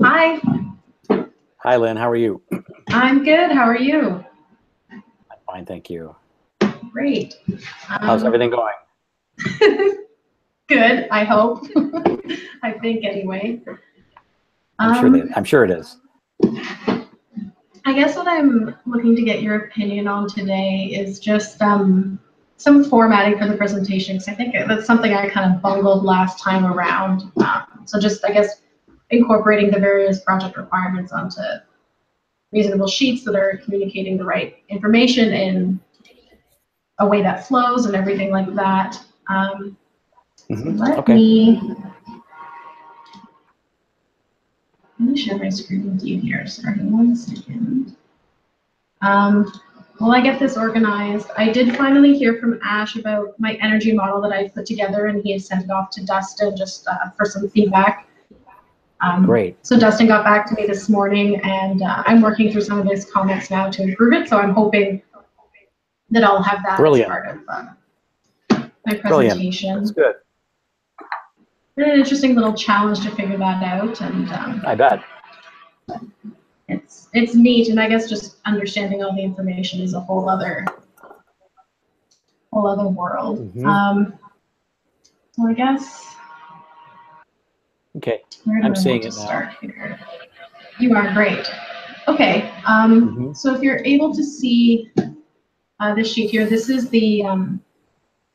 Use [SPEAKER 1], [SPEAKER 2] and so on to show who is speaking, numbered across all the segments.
[SPEAKER 1] Hi,
[SPEAKER 2] Hi, Lynn. How are you?
[SPEAKER 1] I'm good. How are you?
[SPEAKER 2] I'm fine, thank you.
[SPEAKER 1] Great.
[SPEAKER 2] How's everything going?
[SPEAKER 1] Good, I hope. I think anyway.
[SPEAKER 2] I'm sure it is.
[SPEAKER 1] I guess what I'm looking to get your opinion on today is just some formatting for the presentation, because I think that's something I kind of bungled last time around. So just, I guess, incorporating the various project requirements onto reasonable sheets that are communicating the right information in a way that flows and everything like that. Let me share my screen with you here. Sorry, 1 second. While I get this organized, I did finally hear from Ash about my energy model that I put together, and he had sent it off to Dustin just for some feedback.
[SPEAKER 2] Great.
[SPEAKER 1] So Dustin got back to me this morning, and I'm working through some of his comments now to improve it. So I'm hoping that I'll have that as part of my presentation.
[SPEAKER 2] That's good.
[SPEAKER 1] An interesting little challenge to figure that out, and
[SPEAKER 2] I bet
[SPEAKER 1] it's neat. And I guess just understanding all the information is a whole other world. So I guess.
[SPEAKER 2] Okay.
[SPEAKER 1] Where do
[SPEAKER 2] I'm
[SPEAKER 1] I
[SPEAKER 2] seeing
[SPEAKER 1] want
[SPEAKER 2] it
[SPEAKER 1] to
[SPEAKER 2] now.
[SPEAKER 1] start here? You are great. Okay. So if you're able to see this sheet here, this is the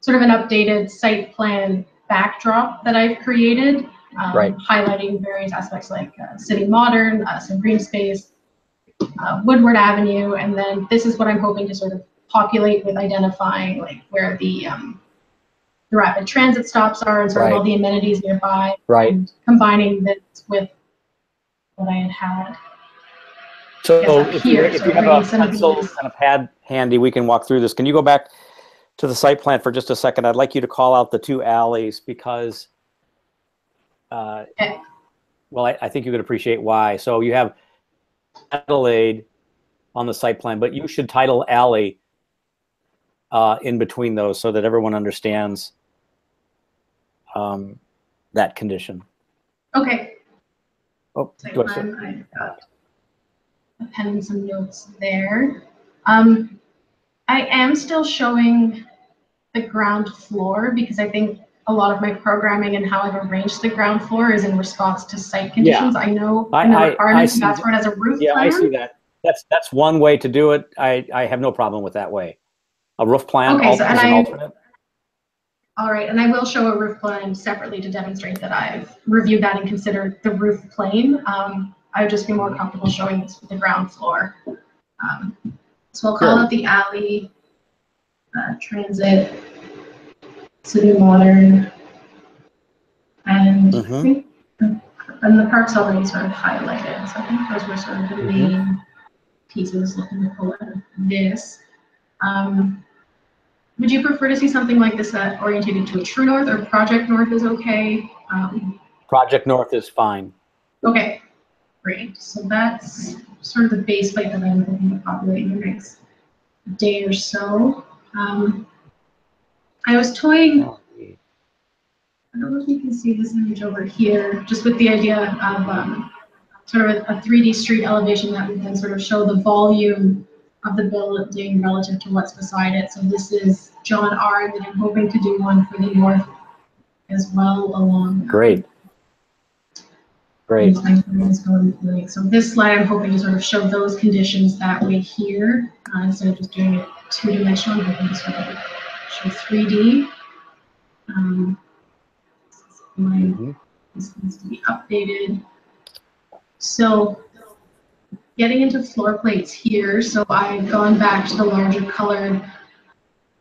[SPEAKER 1] sort of an updated site plan backdrop that I've created, highlighting various aspects like City Modern, some green space, Woodward Avenue, and then this is what I'm hoping to sort of populate with identifying like where the rapid transit stops are and sort of all the amenities nearby, and combining this with what I had.
[SPEAKER 2] So if you have a pencil and a pad handy, we can walk through this. Can you go back to the site plan for just a second? I'd like you to call out the two alleys because, well, I think you could appreciate why. So you have Adelaide on the site plan, but you should title alley in between those so that everyone understands that condition.
[SPEAKER 1] Okay.
[SPEAKER 2] Oh,
[SPEAKER 1] I've got a pen and some notes there. I am still showing the ground floor because I think a lot of my programming and how I've arranged the ground floor is in response to site conditions. I know in the requirements that's where it has a roof plan.
[SPEAKER 2] I see that. That's one way to do it. I have no problem with that way. A roof plan is an alternate.
[SPEAKER 1] All right, and I will show a roof plan separately to demonstrate that I've reviewed that and considered the roof plane. I would just be more comfortable showing this with the ground floor. So I'll call it the alley, transit, City Modern, and I think and the park's already sort of highlighted. So I think those were sort of the main pieces looking to pull out of this. Would you prefer to see something like this orientated to a true north, or Project North is okay?
[SPEAKER 2] Project North is fine.
[SPEAKER 1] Okay, great. So that's sort of the base plate that I'm looking to populate in the next day or so. I was toying, I don't know if you can see this image over here, just with the idea of sort of a 3D street elevation that would then sort of show the volume of the building relative to what's beside it. So this is John R. that I'm hoping to do one for the north as well along.
[SPEAKER 2] Great.
[SPEAKER 1] So this slide I'm hoping to sort of show those conditions that way here, instead of just doing it two-dimensional, I'm hoping to sort of show 3D. This needs to be updated. So getting into floor plates here, so I've gone back to the larger colored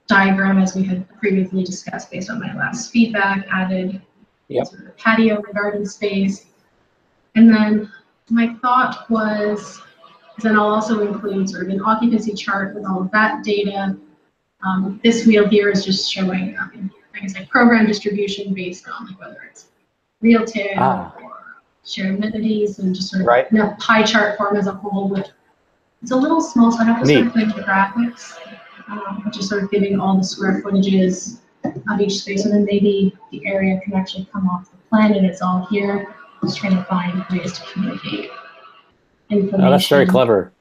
[SPEAKER 1] diagram as we had previously discussed based on my last feedback, added sort of patio and garden space. And then my thought was, then I'll also include sort of an occupancy chart with all of that data. This wheel here is just showing, I guess, like program distribution based on like whether it's retail or shared amenities, and just sort of in a pie chart form as a whole. With it's a little small, so I have to sort of play with the graphics, which is sort of giving all the square footages of each space, and then maybe the area can actually come off the plan and it's all here. Just trying to find ways to communicate information.
[SPEAKER 2] Oh, that's very clever.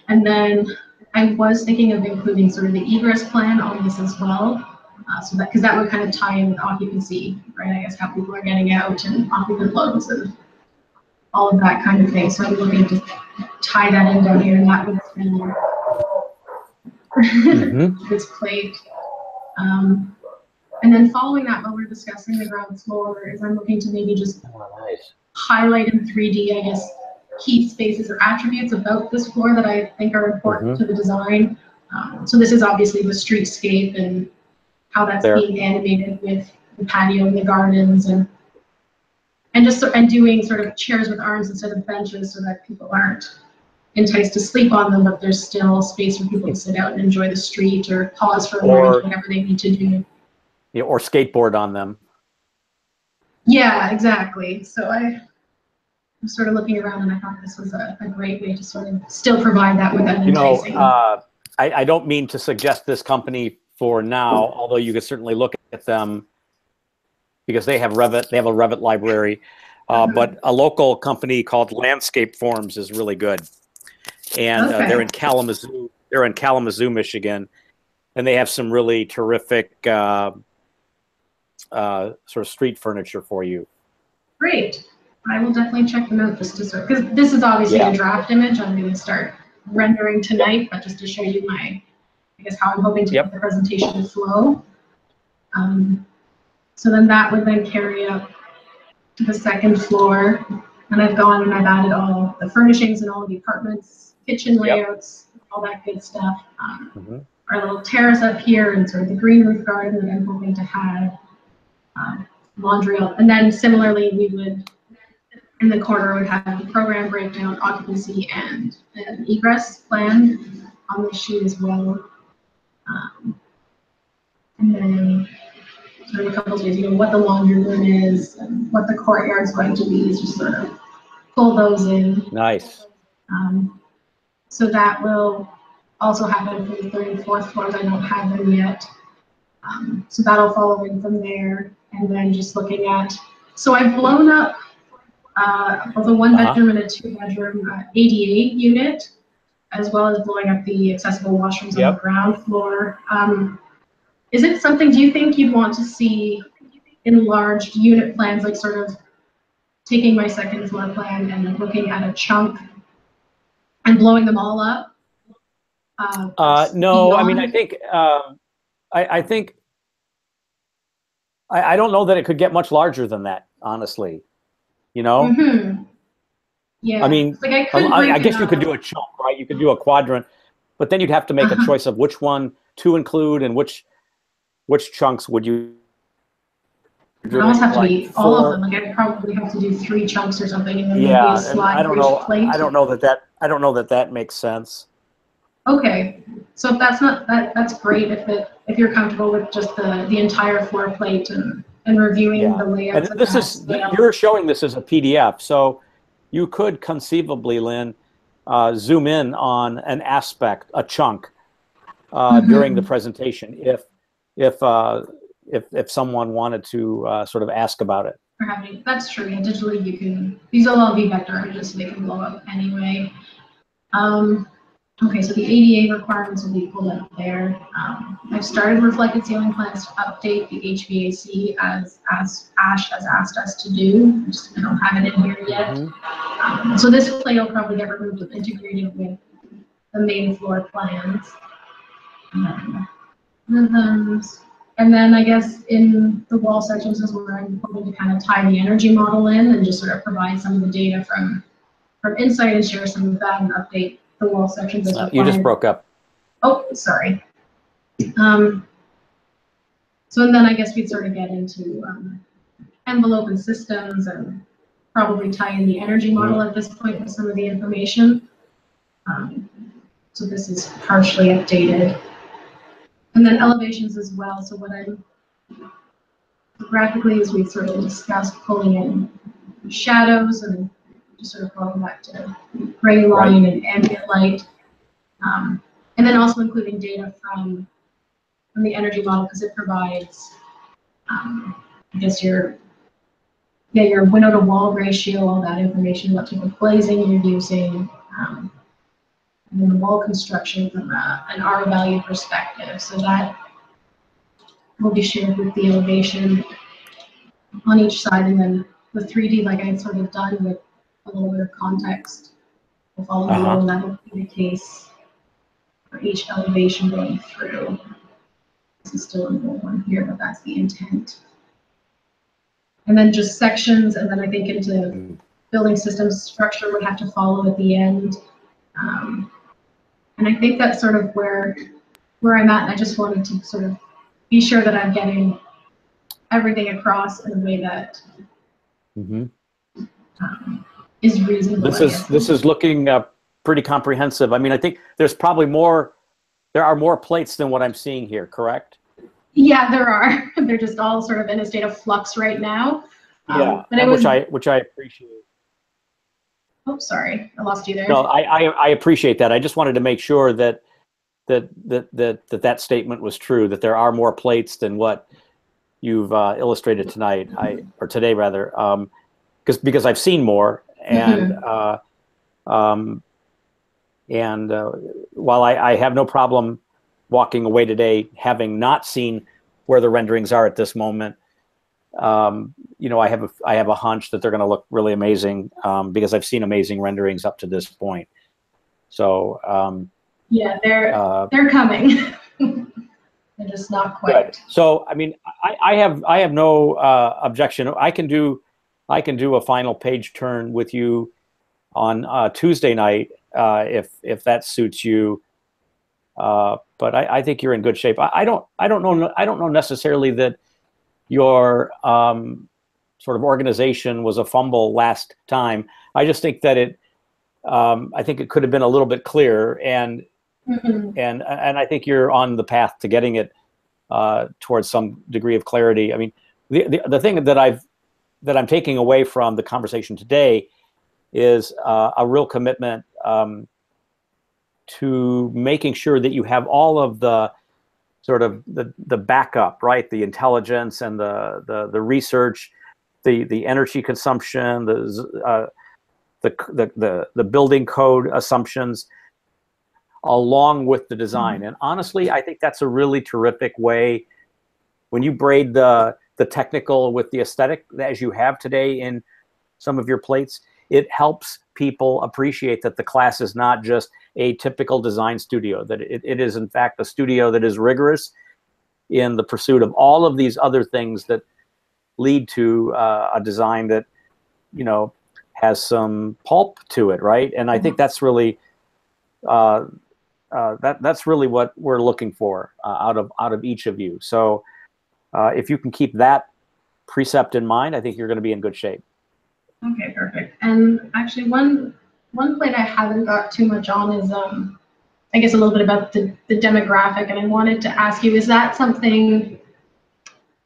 [SPEAKER 1] And then I was thinking of including sort of the egress plan on this as well. So that, because that would kind of tie in with occupancy, right? I guess how people are getting out and occupant loads and all of that kind of thing. So I'm looking to tie that in down here, and that would be this plate. And then following that, while we're discussing the ground floor, is I'm looking to maybe just highlight in 3D, I guess, key spaces or attributes about this floor that I think are important to the design. So this is obviously the streetscape and how that's being animated with the patio and the gardens, and doing sort of chairs with arms instead of benches so that people aren't enticed to sleep on them, but there's still space for people to sit out and enjoy the street or pause for a moment, whatever they need to do.
[SPEAKER 2] Yeah, or skateboard on them.
[SPEAKER 1] Yeah, exactly. So I'm sort of looking around, and I thought this was a great way to sort of still provide that without enticing.
[SPEAKER 2] I don't mean to suggest this company for now, although you could certainly look at them because they have Revit. They have a Revit library, but a local company called Landscape Forms is really good, and they're in Kalamazoo. They're in Kalamazoo, Michigan, and they have some really terrific sort of street furniture for you. Great.
[SPEAKER 1] I will definitely check them out just to sort, because this is obviously a draft image. I'm going to start rendering tonight, but just to show you I guess how I'm hoping to get the presentation to flow. So then that would then carry up to the second floor, and I've gone and I've added all the furnishings and all of the apartments, kitchen layouts, all that good stuff. Our little terrace up here and sort of the green roof garden that I'm hoping to have. Laundry, and then similarly we would, in the corner, would have the program breakdown, occupancy, and an egress plan on the sheet as well. And then sort of a couple of ways, what the laundry room is and what the courtyard is going to be, just sort of pull those in.
[SPEAKER 2] Nice.
[SPEAKER 1] So that will also happen for the third and fourth floors. I don't have them yet. So that'll follow in from there. And then just looking at, so I've blown up both a 1-bedroom and a 2-bedroom ADA unit, as well as blowing up the accessible washrooms on the ground floor. Is it something, do you think you'd want to see enlarged unit plans, like sort of taking my second floor plan and looking at a chunk and blowing them all up?
[SPEAKER 2] No, I mean, I think, I don't know that it could get much larger than that, honestly. Yeah.
[SPEAKER 1] I
[SPEAKER 2] mean, like I guess you could do a chunk, right? You could do a quadrant, but then you'd have to make a choice of which one to include and which chunks would you.
[SPEAKER 1] It almost have to be all of them. Like I'd probably have to do 3 chunks or something, and then maybe a slide.
[SPEAKER 2] I don't know that that makes sense.
[SPEAKER 1] Okay, so if that's not that's great. If you're comfortable with just the entire floor plate and reviewing the layouts.
[SPEAKER 2] And this is you're showing this as a PDF, so you could conceivably, Lynn, zoom in on an aspect, a chunk, during the presentation, if someone wanted to sort of ask about it.
[SPEAKER 1] That's true. Yeah, digitally you can. These will all be vector images, so they can blow up anyway. Okay, so the ADA requirements will be pulled up there. I've started reflected ceiling plans to update the HVAC as Ash has asked us to do. I don't have it in here yet. So this plate will probably get removed and integrated with the main floor plans. And then I guess in the wall sections is where I'm hoping to kind of tie the energy model in and just sort of provide some of the data from Insight and share some of that and update the wall sections as required.
[SPEAKER 2] You just broke up.
[SPEAKER 1] Oh, sorry. So and then I guess we'd sort of get into envelope and systems and probably tie in the energy model at this point with some of the information. So this is partially updated. And then elevations as well. So what I'm graphically, as we've sort of discussed, pulling in shadows and just sort of going back to gray line and ambient light. And then also including data from the energy model, because it provides, I guess, your yeah, your window to wall ratio, all that information, what type of glazing you're using, and then the wall construction from an R value perspective. So that will be shared with the elevation on each side, and then the 3D, like I sort of done with a little bit of context, will follow below, and that will be the case for each elevation going through. This is still an old one here, but that's the intent. And then just sections, and then I think into building systems structure would have to follow at the end. And I think that's sort of where I'm at, and I just wanted to sort of be sure that I'm getting everything across in a way that is reasonable.
[SPEAKER 2] This is looking pretty comprehensive. I mean, I think there's probably there are more plates than what I'm seeing here, correct?
[SPEAKER 1] Yeah, there are. They're just all sort of in a state of flux right now.
[SPEAKER 2] Yeah,
[SPEAKER 1] but
[SPEAKER 2] which I appreciate.
[SPEAKER 1] Oh, sorry, I lost you there.
[SPEAKER 2] No, I appreciate that. I just wanted to make sure that that statement was true, that there are more plates than what you've illustrated tonight, or today rather, because I've seen more, and while I have no problem walking away today having not seen where the renderings are at this moment, you know, I have a hunch that they're going to look really amazing, because I've seen amazing renderings up to this point. So
[SPEAKER 1] yeah, they're coming. They're just not quite.
[SPEAKER 2] Good. So I mean, I have no objection. I can do a final page turn with you on Tuesday night, if that suits you. But I think you're in good shape. I don't know necessarily that your sort of organization was a fumble last time. I just think that I think it could have been a little bit clearer, and I think you're on the path to getting it towards some degree of clarity. I mean, the thing that I'm taking away from the conversation today is a real commitment to making sure that you have all of the sort of the backup, right? The intelligence and the research, the energy consumption, the building code assumptions, along with the design. And honestly, I think that's a really terrific way, when you braid the technical with the aesthetic as you have today in some of your plates, it helps people appreciate that the class is not just a typical design studio, that it is in fact a studio that is rigorous in the pursuit of all of these other things that lead to a design that, you know, has some pulp to it, right? And I think that's really that's really what we're looking for out of each of you. So if you can keep that precept in mind, I think you're going to be in good shape.
[SPEAKER 1] Okay, perfect. And actually, one plate I haven't got too much on is I guess a little bit about the demographic, and I wanted to ask you, is that something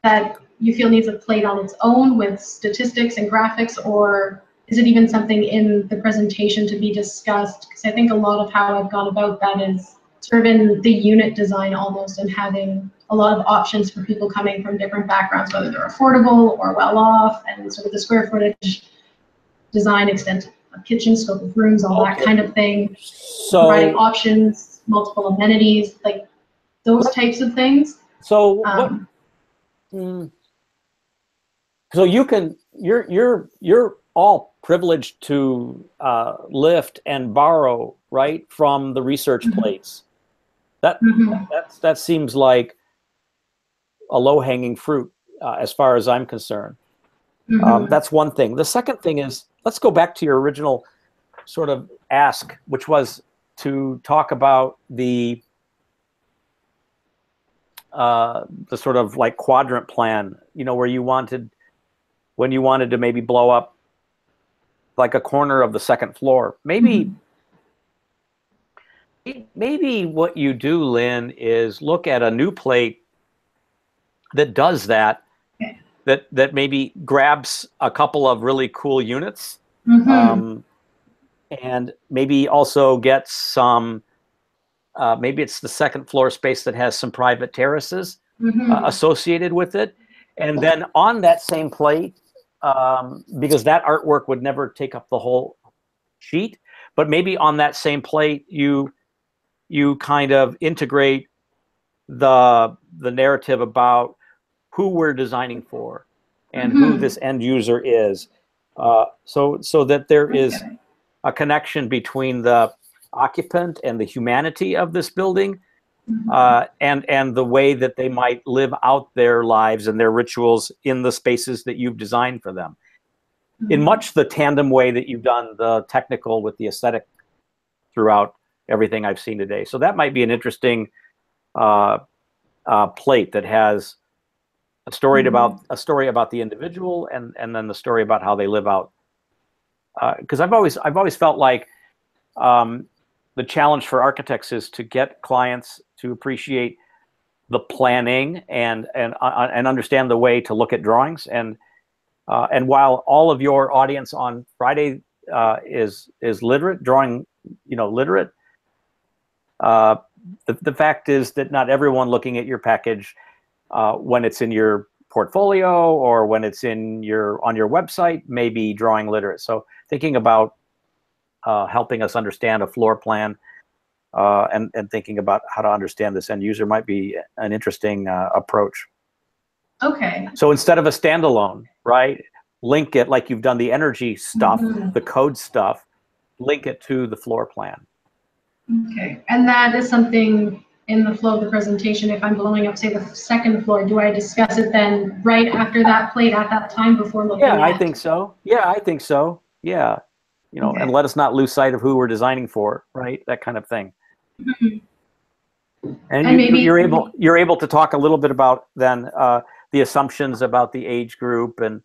[SPEAKER 1] that you feel needs a plate on its own with statistics and graphics, or is it even something in the presentation to be discussed? Because I think a lot of how I've gone about that is sort of in the unit design almost, and having a lot of options for people coming from different backgrounds, whether they're affordable or well off, and sort of the square footage, design, extent of kitchen, scope of rooms, all that kind of thing. So providing options, multiple amenities, like those types of things.
[SPEAKER 2] So so you're all privileged to lift and borrow, right, from the research plates. That seems like a low-hanging fruit as far as I'm concerned. That's one thing. The second thing is, let's go back to your original sort of ask, which was to talk about the sort of like quadrant plan, you know, where when you wanted to maybe blow up like a corner of the second floor. Maybe what you do, Lynn, is look at a new plate that does that, that maybe grabs a couple of really cool units, and maybe also gets some, maybe it's the second floor space that has some private terraces associated with it. And then on that same plate, because that artwork would never take up the whole sheet, but maybe on that same plate, you kind of integrate the narrative about who we're designing for and who this end user is, so that there is a connection between the occupant and the humanity of this building, and the way that they might live out their lives and their rituals in the spaces that you've designed for them, in much the tandem way that you've done the technical with the aesthetic throughout everything I've seen today. So that might be an interesting plate that has a story about the individual, and then the story about how they live out. Because I've always felt like the challenge for architects is to get clients to appreciate the planning and understand the way to look at drawings. And while all of your audience on Friday is literate, drawing, literate, the fact is that not everyone looking at your package, when it's in your portfolio or when it's on your website, may be drawing literate. So thinking about helping us understand a floor plan, and thinking about how to understand this end user might be an interesting approach.
[SPEAKER 1] Okay.
[SPEAKER 2] So instead of a standalone, right, link it like you've done the energy stuff, the code stuff, link it to the floor plan.
[SPEAKER 1] Okay. And that is something in the flow of the presentation. If I'm blowing up, say, the second floor, do I discuss it then right after that plate at that time before looking at?
[SPEAKER 2] I think so. Yeah, I think so. Yeah. And let us not lose sight of who we're designing for, right? That kind of thing. And you're able to talk a little bit about then the assumptions about the age group, and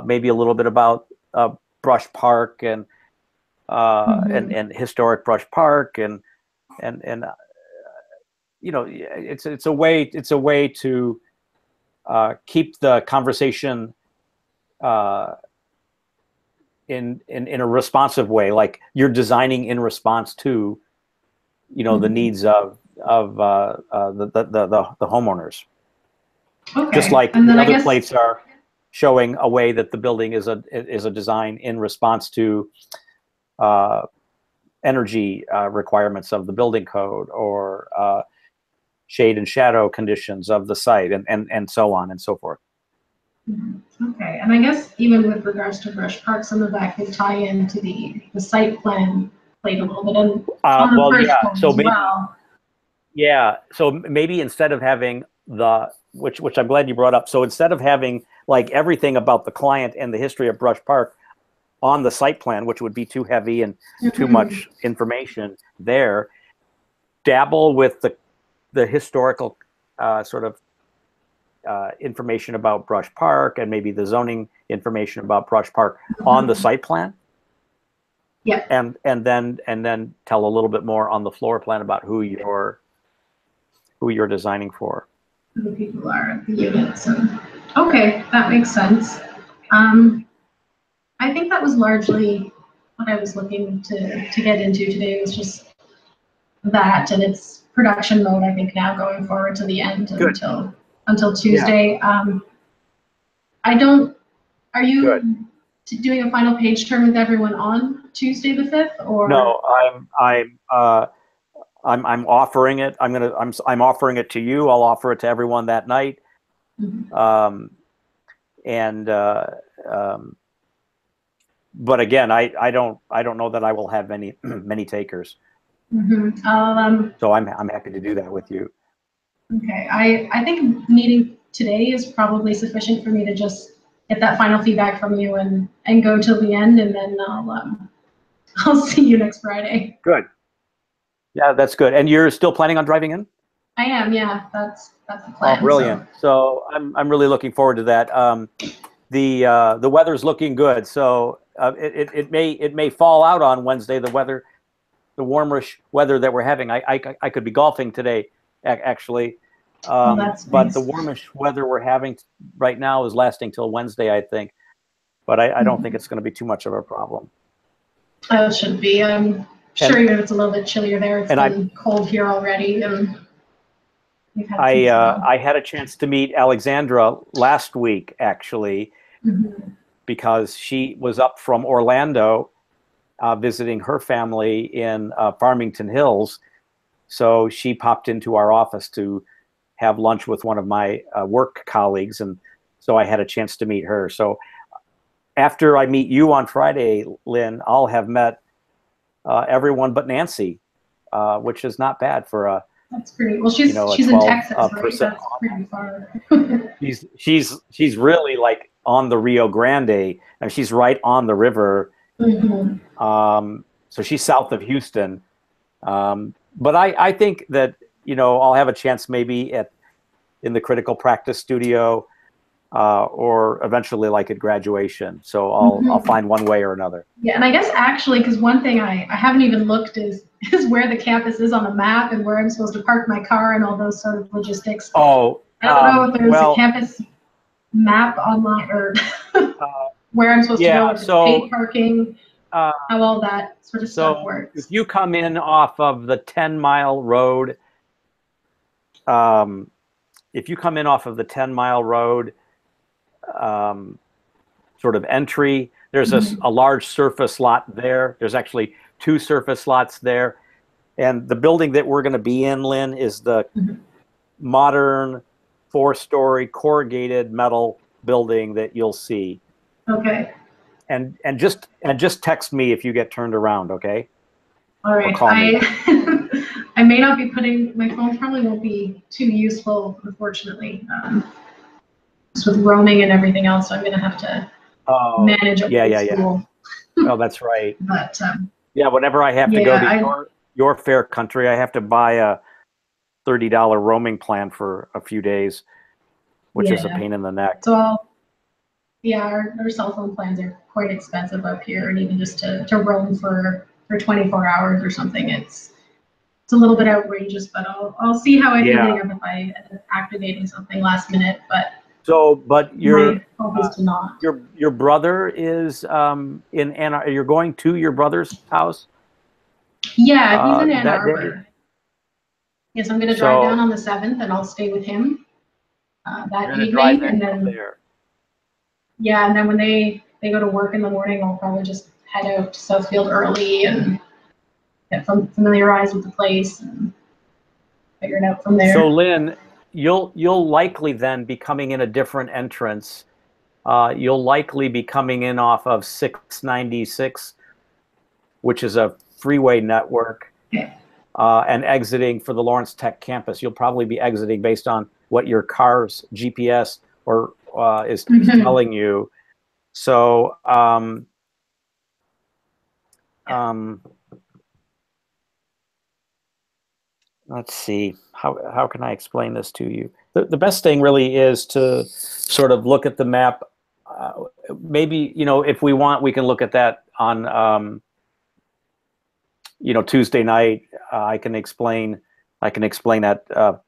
[SPEAKER 2] maybe a little bit about Brush Park and historic Brush Park, and it's a way to keep the conversation in a responsive way, like you're designing in response to the needs of the homeowners.
[SPEAKER 1] Okay.
[SPEAKER 2] Just like the other plates are showing a way that the building is a design in response to energy requirements of the building code, or shade and shadow conditions of the site, and so on and so forth.
[SPEAKER 1] Okay, and I guess even with regards to Brush Park, some of that could tie into the site plan plate a little bit, and
[SPEAKER 2] so maybe instead of having which I'm glad you brought up, so instead of having like everything about the client and the history of Brush Park on the site plan, which would be too heavy and too much information there, dabble with the historical sort of information about Brush Park, and maybe the zoning information about Brush Park on the site plan.
[SPEAKER 1] Yeah.
[SPEAKER 2] And then tell a little bit more on the floor plan about who you're designing for.
[SPEAKER 1] Who the people are, the units. Okay, that makes sense. I think that was largely what I was looking to get into today, was just that, and it's production mode, I think, now going forward to the end. Good. Until Tuesday. Yeah. Are you doing a final page turn with everyone on Tuesday the 5th, or?
[SPEAKER 2] No, I'm offering it. I'm offering it to you. I'll offer it to everyone that night. But again, I don't know that I will have many takers. So I'm happy to do that with you.
[SPEAKER 1] Okay, I think meeting today is probably sufficient for me to just get that final feedback from you and go till the end, and then I'll see you next Friday. Good.
[SPEAKER 2] Yeah, that's good. And you're still planning on driving in?
[SPEAKER 1] I am. Yeah, that's the plan.
[SPEAKER 2] Oh, brilliant. So I'm really looking forward to that. The weather's looking good, so it may fall out on Wednesday. The warmish weather that we're having. I could be golfing today, actually. But nice. The warmish weather we're having right now is lasting till Wednesday, I think. But I don't think it's going to be too much of a problem.
[SPEAKER 1] It shouldn't be. I'm sure it's a little bit chillier there. It's been cold here already.
[SPEAKER 2] I had a chance to meet Alexandra last week, actually, because she was up from Orlando visiting her family in Farmington Hills. So she popped into our office to have lunch with one of my work colleagues, and so I had a chance to meet her. So after I meet you on Friday, Lynn, I'll have met everyone but Nancy, which is not bad for a.
[SPEAKER 1] That's pretty. Well, she's in Texas, right? That's pretty far.
[SPEAKER 2] she's really like on the Rio Grande, and she's right on the river. So she's south of Houston. But I think that, I'll have a chance maybe in the Critical Practice Studio, or eventually like at graduation. So I'll find one way or another.
[SPEAKER 1] Yeah, and I guess actually, because one thing I haven't even looked is where the campus is on the map and where I'm supposed to park my car and all those sort of logistics.
[SPEAKER 2] Oh,
[SPEAKER 1] I don't know if there's a campus map online or where I'm supposed to go with paid parking, how all that sort of stuff works.
[SPEAKER 2] If you come in off of the 10-mile road, sort of entry, there's a large surface lot there. There's actually 2 surface lots there. And the building that we're going to be in, Lynn, is the modern 4-story corrugated metal building that you'll see.
[SPEAKER 1] Okay.
[SPEAKER 2] And just text me if you get turned around, okay?
[SPEAKER 1] All right. I may not be my phone probably won't be too useful, unfortunately. Just with roaming and everything else, so I'm going to have to manage it. School.
[SPEAKER 2] Oh, that's right.
[SPEAKER 1] But
[SPEAKER 2] whenever I have to go to your fair country, I have to buy a $30 roaming plan for a few days, which is a pain in the neck.
[SPEAKER 1] So our cell phone plans are quite expensive up here, and even just to roam for 24 hours or something, it's a little bit outrageous. But I'll see how I do if I end up activating something last minute. But
[SPEAKER 2] your
[SPEAKER 1] your
[SPEAKER 2] brother is in Ann Arbor. You're going to your brother's house?
[SPEAKER 1] Yeah, he's in Ann Arbor. Yes, I'm going to drive down on the 7th, and I'll stay with him that evening, and then and then when they go to work in the morning, I'll probably just head out to Southfield early and get familiarized with the place and figure it out from there.
[SPEAKER 2] So Lynn, you'll likely then be coming in a different entrance. You'll likely be coming in off of 696, which is a freeway network, and exiting for the Lawrence Tech campus. You'll probably be exiting based on what your car's GPS is telling you. So let's see, how can I explain this to you? The best thing really is to sort of look at the map. Maybe, if we want, we can look at that on Tuesday night. I can explain that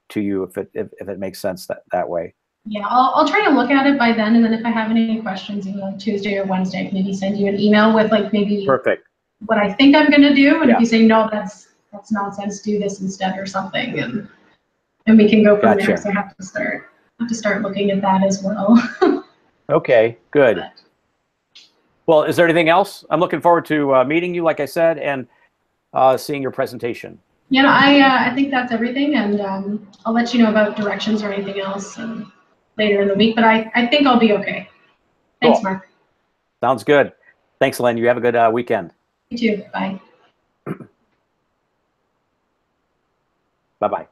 [SPEAKER 2] to you if it makes sense that way.
[SPEAKER 1] Yeah, I'll try to look at it by then, and then if I have any questions, on Tuesday or Wednesday, I can maybe send you an email with maybe
[SPEAKER 2] perfect
[SPEAKER 1] what I think I'm going to do, and if you say no, that's nonsense, do this instead or something, and we can go from there. So I have to start looking at that as well.
[SPEAKER 2] Okay, good. Well, is there anything else? I'm looking forward to meeting you, like I said, and seeing your presentation.
[SPEAKER 1] I think that's everything, and I'll let you know about directions or anything else later in the week, but I think I'll be okay. Thanks, cool. Mark.
[SPEAKER 2] Sounds good. Thanks, Lynn. You have a good weekend.
[SPEAKER 1] You too. Bye.
[SPEAKER 2] Bye-bye.